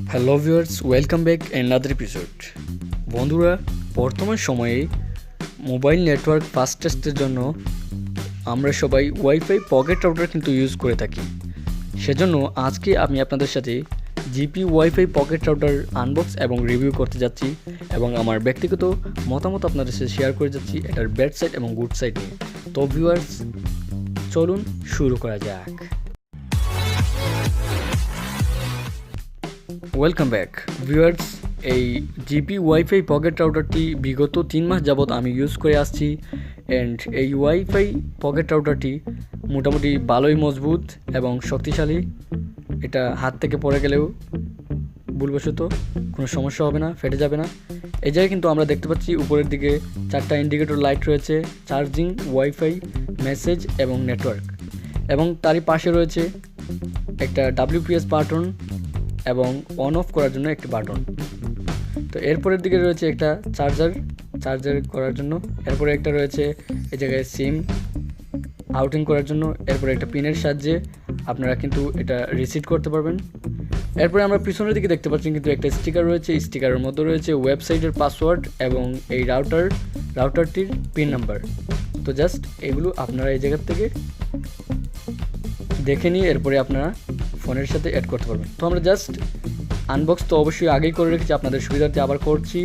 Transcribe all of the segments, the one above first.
Hello viewers, welcome back another episode. বন্ধুরা, বর্তমান সময়ে মোবাইল নেটওয়ার্ক ফাস্টেস্টের জন্য আমরা সবাই ওয়াইফাই পকেট রাউটার কিন্তু ইউজ করে থাকি। সেজন্য আজকে আমি আপনাদের সাথে GP wifi pocket router unbox এবং রিভিউ করতে যাচ্ছি এবং আমার ব্যক্তিগত মতামত আপনাদের সাথে শেয়ার করে যাচ্ছি এটার ব্যাড সাইড এবং গুড সাইড নিয়ে। তো ভিউয়ার্স, চলুন শুরু করা যাক। ওয়েলকাম ব্যাক ভিউয়ার্স, এই জিপি ওয়াইফাই পকেট রাউটারটি বিগত 3 মাস যাবৎ আমি ইউজ করে আসছি অ্যান্ড এই ওয়াইফাই পকেট রাউটারটি মোটামুটি ভালোই মজবুত এবং শক্তিশালী। এটা হাত থেকে পড়ে গেলেও ভুলবশত কোনো সমস্যা হবে না, ফেটে যাবে না। এই জায়গায় কিন্তু আমরা দেখতে পাচ্ছি উপরের দিকে 4টা ইন্ডিকেটর লাইট রয়েছে, চার্জিং, ওয়াইফাই, মেসেজ এবং নেটওয়ার্ক, এবং তারই পাশে রয়েছে একটা WPS বাটন এবং অন অফ করার জন্য একটি বাটন। তো এরপরের দিকে রয়েছে একটা চার্জার করার জন্য, এরপরে একটা রয়েছে এই জায়গায় সিম আউটিং করার জন্য, এরপরে একটা পিনের সাহায্যে আপনারা কিন্তু এটা রিসিট করতে পারবেন। এরপরে আমরা পিছনের দিকে দেখতে পাচ্ছি কিন্তু একটা স্টিকার রয়েছে, স্টিকারের মধ্যে রয়েছে ওয়েবসাইটের পাসওয়ার্ড এবং এই রাউটারটির পিন নাম্বার। তো জাস্ট এগুলো আপনারা এই জায়গার থেকে দেখে নিয়ে এরপরে আপনারা ফোনের সাথে অ্যাড করতে পারবেন। তো আমরা জাস্ট আনবক্স তো অবশ্যই আগেই করে রেখেছি, আপনাদের সুবিধার্থে আবার করছি।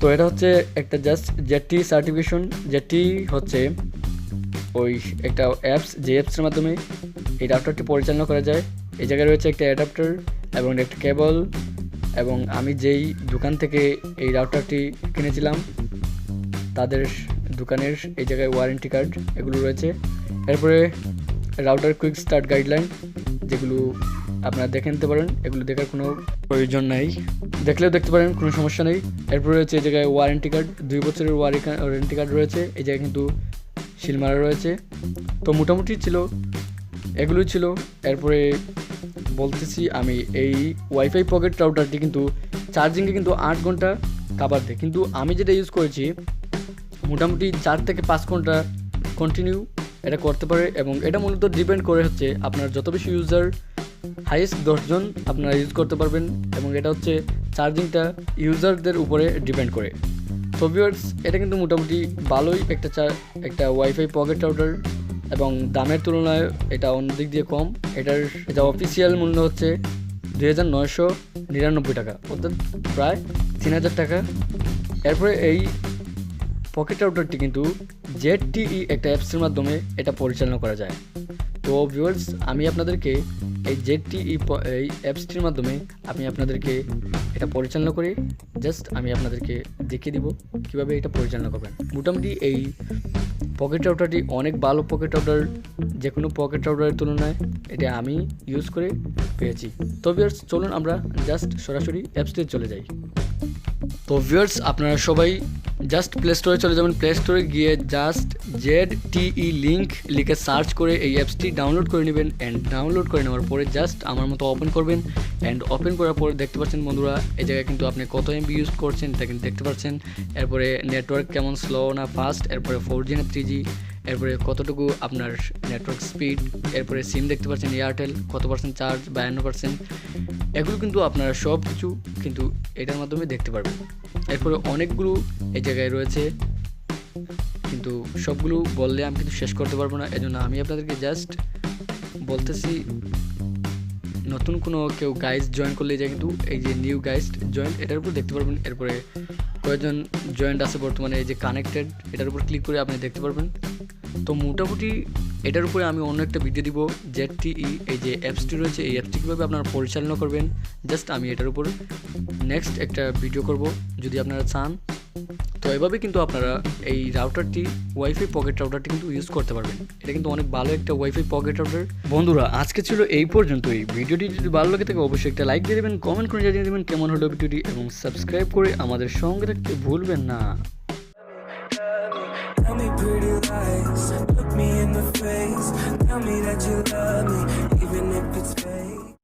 তো এটা হচ্ছে একটা জাস্ট জেটি সার্টিফিকেশন, যেটি হচ্ছে ওই একটা অ্যাপস, যে অ্যাপসের মাধ্যমে এই রাউটারটি পরিচালনা করা যায়। এই জায়গায় রয়েছে একটা অ্যাডাপ্টার এবং একটা কেবল, এবং আমি যেই দোকান থেকে এই রাউটারটি কিনেছিলাম তাদের দোকানের এই জায়গায় ওয়ারেন্টি কার্ড এগুলো রয়েছে। এরপরে রাউটার কুইক স্টার্ট গাইডলাইন, যেগুলো আপনারা দেখে নিতে পারেন, এগুলো দেখার কোনো প্রয়োজন নাই, দেখলেও দেখতে পারেন, কোনো সমস্যা নেই। এরপরে রয়েছে এই জায়গায় ওয়ারেন্টি কার্ড, 2 বছরের ওয়ারেন্টি কার্ড রয়েছে, এই জায়গায় কিন্তু সিল মারা রয়েছে। তো মোটামুটি ছিল, এগুলোই ছিল। এরপরে বলতেছি আমি এই ওয়াইফাই পকেট রাউটারটি কিন্তু চার্জিংয়ে কিন্তু 8 ঘন্টা কাভার দেয়, কিন্তু আমি যেটা ইউজ করেছি মোটামুটি 4 থেকে 5 ঘন্টা কন্টিনিউ এটা করতে পারে। এবং এটা মূলত ডিপেন্ড করে হচ্ছে আপনার যত বেশি ইউজার, হাইয়েস্ট 10 জন আপনারা ইউজ করতে পারবেন, এবং এটা হচ্ছে চার্জিংটা ইউজারদের উপরে ডিপেন্ড করে। তো ভিউয়ার্স, এটা কিন্তু মোটামুটি ভালোই একটা ওয়াইফাই পকেট রাউটার, এবং দামের তুলনায় এটা অন্য দিক দিয়ে কম। এটা অফিসিয়াল মূল্য হচ্ছে 2999 টাকা, অর্থাৎ প্রায় 3000 টাকা। এরপরে এই পকেট রাউটারটি কিন্তু ZTE একটা অ্যাপসের মাধ্যমে এটা পরিচালনা করা যায়। তো ভিউয়ার্স, আমি আপনাদেরকে এই ZTE এই অ্যাপসটির মাধ্যমে আমি আপনাদেরকে এটা পরিচালনা করে জাস্ট আমি আপনাদেরকে দেখিয়ে দিব কীভাবে এটা পরিচালনা করবেন। মোটামুটি এই পকেট রাউটারটি অনেক ভালো পকেট রাউটার, যে কোনো পকেট রাউটারের তুলনায় এটা আমি ইউজ করে পেয়েছি। তো ভিউয়ার্স, চলুন আমরা জাস্ট সরাসরি অ্যাপসটিতে চলে যাই। তো ভিউয়ার্স, আপনারা সবাই জাস্ট প্লে স্টোরে চলে যাবেন। প্লে স্টোরে গিয়ে জাস্ট ZTE লিঙ্ক লিখে সার্চ করে এই অ্যাপসটি ডাউনলোড করে নেবেন, অ্যান্ড ডাউনলোড করে নেওয়ার পরে জাস্ট আমার মতো ওপেন করবেন। অ্যান্ড ওপেন করার পরে দেখতে পাচ্ছেন বন্ধুরা, এই জায়গায় কিন্তু আপনি কত MB ইউজ করছেন এটা কিন্তু দেখতে পাচ্ছেন। এরপরে নেটওয়ার্ক কেমন, স্লো না ফাস্ট, এরপরে 4G না 3G, এরপরে কতটুকু আপনার নেটওয়ার্ক স্পিড, এরপরে সিম দেখতে পাচ্ছেন এয়ারটেল, কত % চার্জ, 52%। এগুলো কিন্তু আপনারা সব কিছু কিন্তু এটার মাধ্যমে দেখতে পারবেন। এরপরে অনেকগুলো এই জায়গায় রয়েছে, কিন্তু সবগুলো বললে আমি কিন্তু শেষ করতে পারবো না, এজন্য আমি আপনাদেরকে জাস্ট বলতেছি। নতুন কোনো কেউ গাইজ জয়েন করলে যে কিন্তু এই যে নিউ গাইজ জয়েন্ট এটার উপর দেখতে পারবেন। এরপরে কয়েকজন জয়েন্ট আছে বর্তমানে, এই যে কানেক্টেড এটার উপর ক্লিক করে আপনি দেখতে পারবেন। তো মোটামুটি এটার উপরে আমি অন্য একটা ভিডিও দিব, ZTE এই যে অ্যাপসটি রয়েছে এই অ্যাপসটি কীভাবে আপনারা পরিচালনা করবেন, জাস্ট আমি এটার উপর নেক্সট একটা ভিডিও করব যদি আপনারা চান। তো এভাবে কিন্তু আপনারা এই রাউটারটি ওয়াইফাই পকেট রাউটারটি কিন্তু ইউজ করতে পারবেন। এটা কিন্তু অনেক ভালো একটা ওয়াইফাই পকেট রাউটার। বন্ধুরা, আজকে ছিল এই পর্যন্তই। ভিডিওটি যদি ভালো লাগে থাকে অবশ্যই একটা লাইক দিয়ে দেবেন, কমেন্ট করে জানিয়ে দেবেন কেমন হলো ভিডিওটি, এবং সাবস্ক্রাইব করে আমাদের সঙ্গে থাকতে ভুলবেন না। Tell me pretty lies, look me in the face, tell me that you love me, even if it's fake.